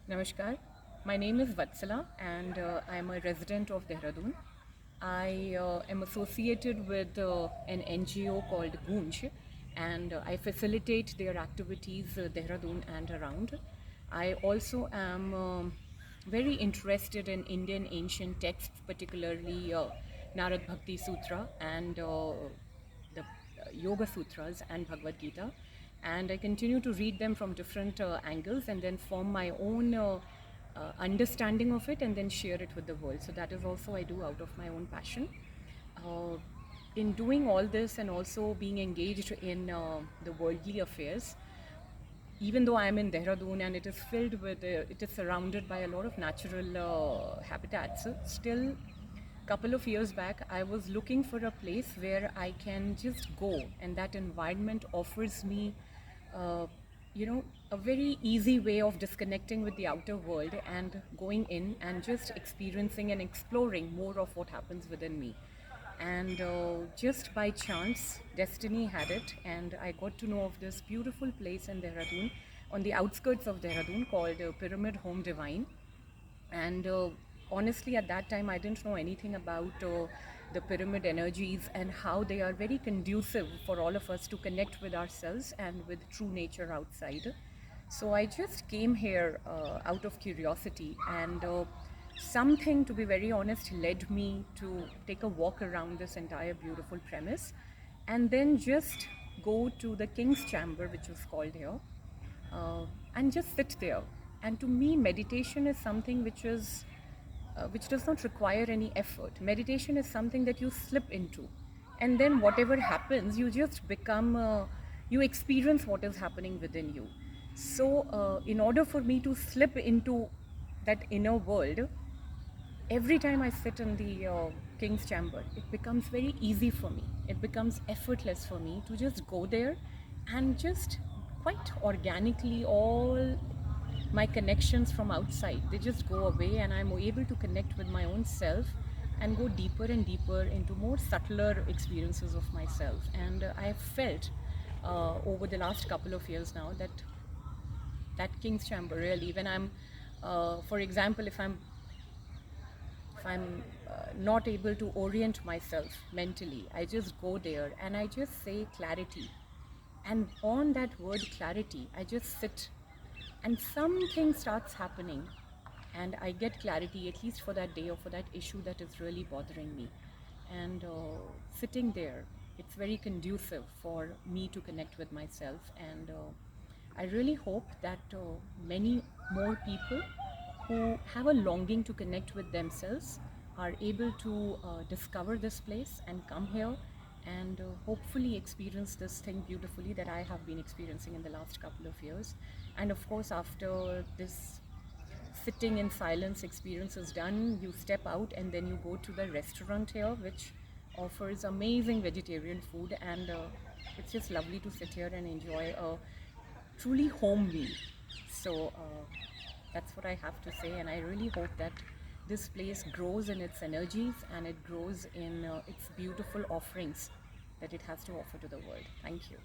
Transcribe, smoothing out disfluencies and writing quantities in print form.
Namaskar. My name is Vatsala and I am a resident of Dehradun. I am associated with an NGO called Goonj and I facilitate their activities Dehradun and around. I also am very interested in Indian ancient texts, particularly Narad Bhakti Sutra and the Yoga Sutras and Bhagavad Gita, and I continue to read them from different angles and then form my own understanding of it and then share it with the world. So that is also I do out of my own passion. Uh, in doing all this and also being engaged in the worldly affairs, even though I am in Dehradun and it is filled with, it is surrounded by a lot of natural habitats, still couple of years back I was looking for a place where I can just go and that environment offers me uh, a very easy way of disconnecting with the outer world and going in and just experiencing and exploring more of what happens within me. And just by chance, destiny had it, and I got to know of this beautiful place in Dehradun, on the outskirts of Dehradun, called Pyramid Home Divine. And honestly, at that time, I didn't know anything about the pyramid energies and how they are very conducive for all of us to connect with ourselves and with true nature outside. So I just came here out of curiosity, and something, to be very honest, led me to take a walk around this entire beautiful premise and then just go to the King's Chamber, which was called here, uh, and just sit there. And to me, meditation is something which does not require any effort. Meditation is something that you slip into, and then whatever happens, you just become, you experience what is happening within you. So, in order for me to slip into that inner world, every time I sit in the King's Chamber, it becomes very easy for me. It becomes effortless for me to just go there and just quite organically all my connections from outside, they just go away and I'm able to connect with my own self and go deeper and deeper into more subtler experiences of myself. And I've felt over the last couple of years now that King's Chamber really, when I'm, for example, if I'm not able to orient myself mentally, I just go there and I just say clarity. And on that word clarity, I just sit and something starts happening and I get clarity, at least for that day or for that issue that is really bothering me. And sitting there, it's very conducive for me to connect with myself. And I really hope that many more people who have a longing to connect with themselves are able to discover this place and come here and hopefully experience this thing beautifully that I have been experiencing in the last couple of years. And of course, after this sitting in silence experience is done, you step out and then you go to the restaurant here, which offers amazing vegetarian food, and it's just lovely to sit here and enjoy a truly home meal. So that's what I have to say, and I really hope that this place grows in its energies and it grows in its beautiful offerings that it has to offer to the world. Thank you.